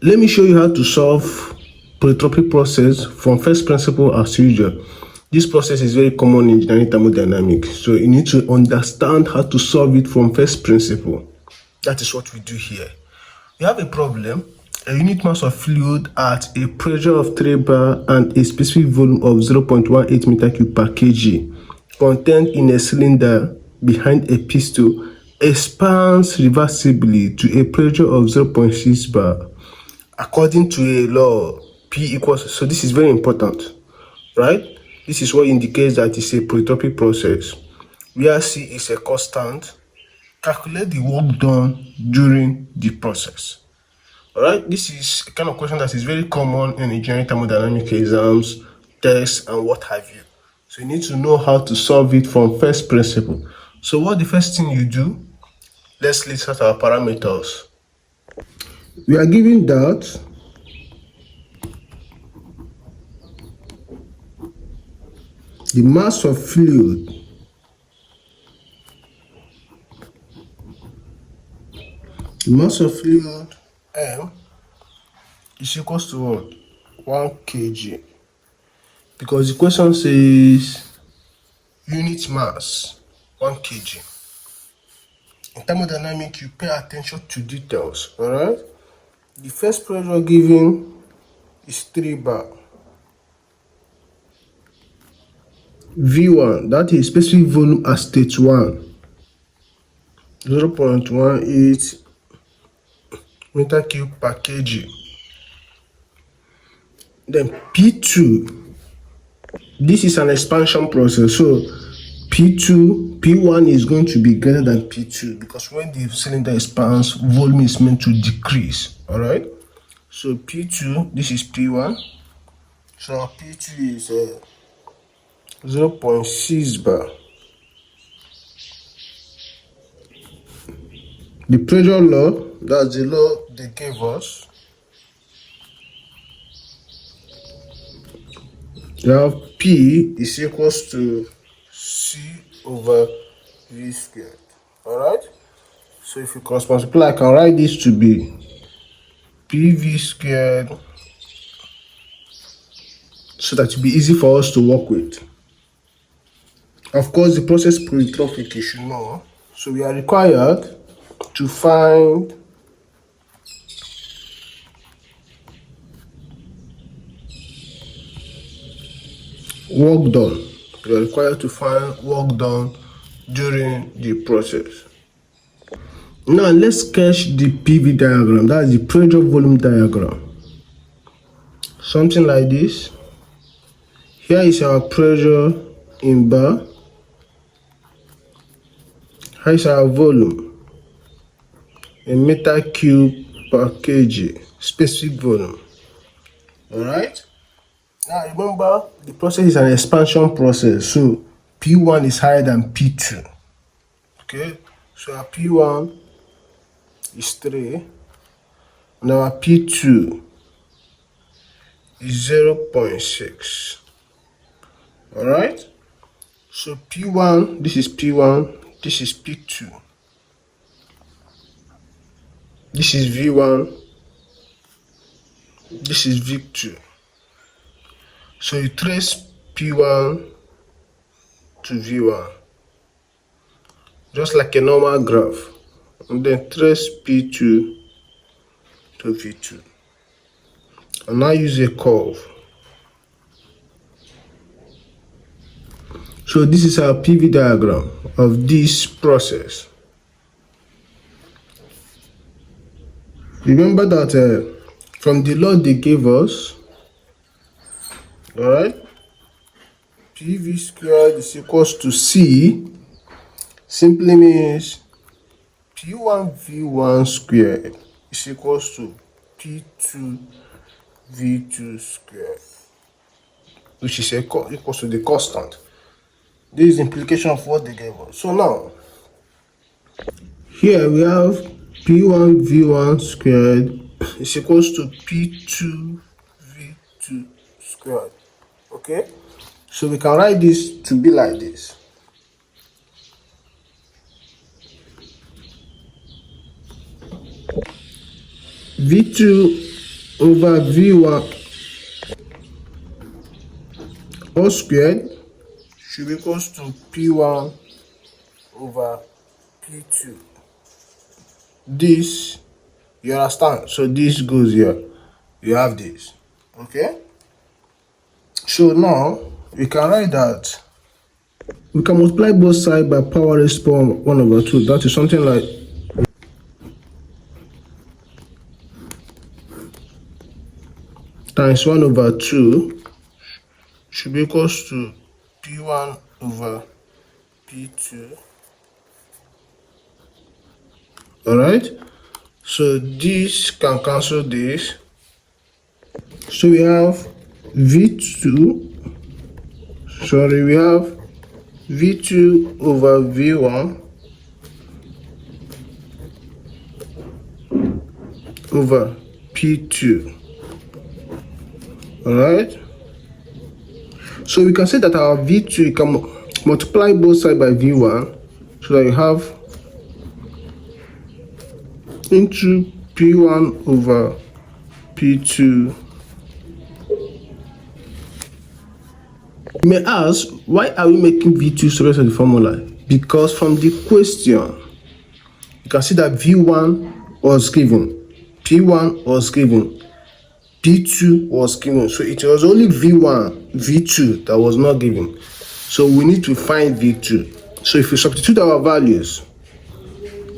Let me show you how to solve polytropic process from first principle as usual. This process is very common in engineering thermodynamics, so you need to understand how to solve it from first principle. That is what we do here. We have a problem, a unit mass of fluid at a pressure of 3 bar and a specific volume of 0.18 meter cube per kg contained in a cylinder behind a piston expands reversibly to a pressure of 0.6 bar according to a law P equals, so this is very important, right? This is what indicates that it's a polytropic process where C is a constant. Calculate the work done during the process. Alright, this is a kind of question that is very common in engineering thermodynamic exams, tests, and what have you. So you need to know how to solve it from first principle. So what the first thing you do, let's list out our parameters. We are given that the mass of fluid M is equals to what? 1 kg. Because the question says unit mass 1 kg. In thermodynamics, you pay attention to details, alright? The first pressure given is 3 bar. V1, that is specific volume at state 1, 0.18 meter cube per kg. Then P2, this is an expansion process, so P1 is going to be greater than P2 because when the cylinder expands, volume is meant to decrease, alright? So P2, this is P1, so our P2 is 0.6 bar. The pressure law, that's the law they gave us. Now P is equals to C over V squared. Alright? So if you cross multiply, I can write this to be PV squared so that it will be easy for us to work with. Of course, the process polytropic, you should know. So we are required to find work done. We are required to find work done during the process. Now let's sketch the PV diagram. That is the pressure volume diagram. Something like this. Here is our pressure in bar. Here is our volume in meter cube per kg, specific volume. Alright? Now remember, the process is an expansion process, so P1 is higher than P2. Okay? So our P1 is 3, and our P2 is 0.6. Alright? So P1, this is P1, this is P2. This is V1, this is V2. So you trace P1 to V1, just like a normal graph, and then trace P2 to V2. And now use a curve. So this is our PV diagram of this process. Remember that from the law they gave us, alright, PV squared is equals to C, simply means P1 V1 squared is equals to P2 V2 squared, which is equals to the constant. This is the implication of what they gave us. So now, here we have P1 V1 squared is equals to P2 V2 squared. Okay? So we can write this to be like this. V2 over V1 all squared should be equals to P1 over P2. This, you understand? So this goes here. You have this. Okay? So now we can write that we can multiply both sides by power raised to 1 over 2. That is something like times 1 over 2 should be equals to P1 over P2. Alright, so this can cancel this. So we have V2, we have V2 over V1 over P2. Alright, so we can say that our V2, you can multiply both sides by V1, so that you have into P1 over P2. You may ask, why are we making V2 separate from the formula? Because from the question, you can see that V1 was given, P1 was given, P2 was given. So it was only V1, V2 that was not given. So we need to find V2. So if we substitute our values,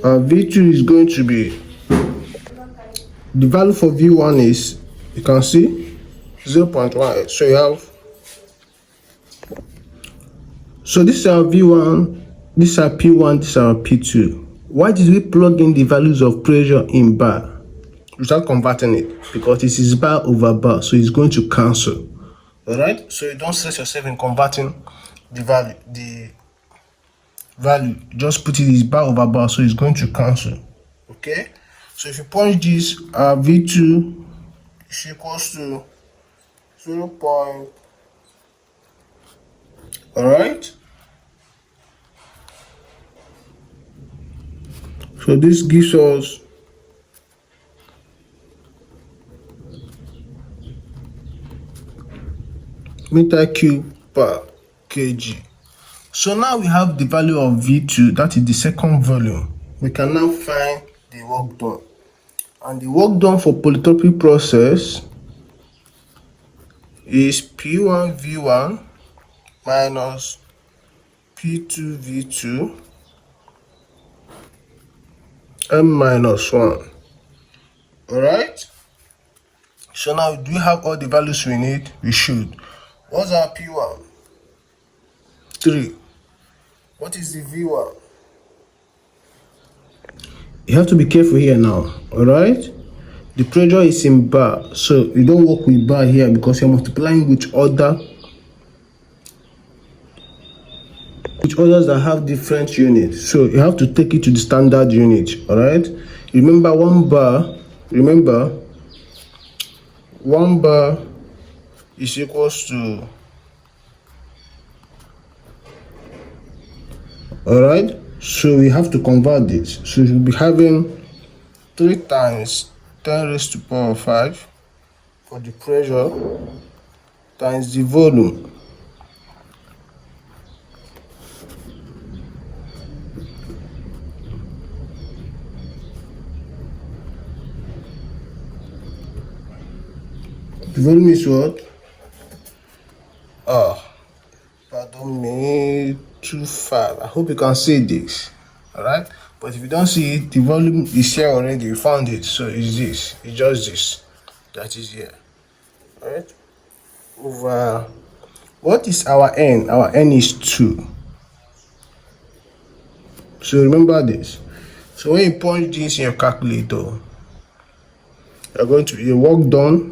our V2 is going to be, the value for V1 is, you can see, 0.18. So you have, so this is our V1, this is our P1, this is our P2. Why did we plug in the values of pressure in bar without converting it? Because this is bar over bar, so it's going to cancel. Alright, so you don't stress yourself in converting the value, just put it as bar over bar, so it's going to cancel. Okay, so if you punch this, our V2 is equals to 0. Alright, so this gives us meter cube per kg. So now we have the value of V2, that is the second volume. We can now find the work done. And the work done for polytropic process is P1 V1 minus P2 V2 M minus 1. Alright, so now do we have all the values we need? We should. What's our P1? 3. What is the V1? You have to be careful here now. Alright, the pressure is in bar, so you don't work with bar here because you're multiplying with others that have different units, so you have to take it to the standard unit. Alright, remember one bar is equals to, alright, so we have to convert this. So you'll be having 3 times 10 raised to power 5 for the pressure times the volume. The volume is what? Pardon me, too far. I hope you can see this. Alright, but if you don't see it, the volume is here already. You found it, so it's this. It's just this that is here. Alright, over what is our n? Our n is 2. So remember this. So when you punch this in your calculator, you're going to your work done.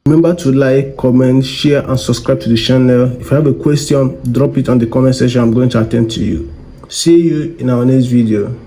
Remember to like, comment, share, and subscribe to the channel. If you have a question, drop it on the comment section. I'm going to attend to you. See you in our next video.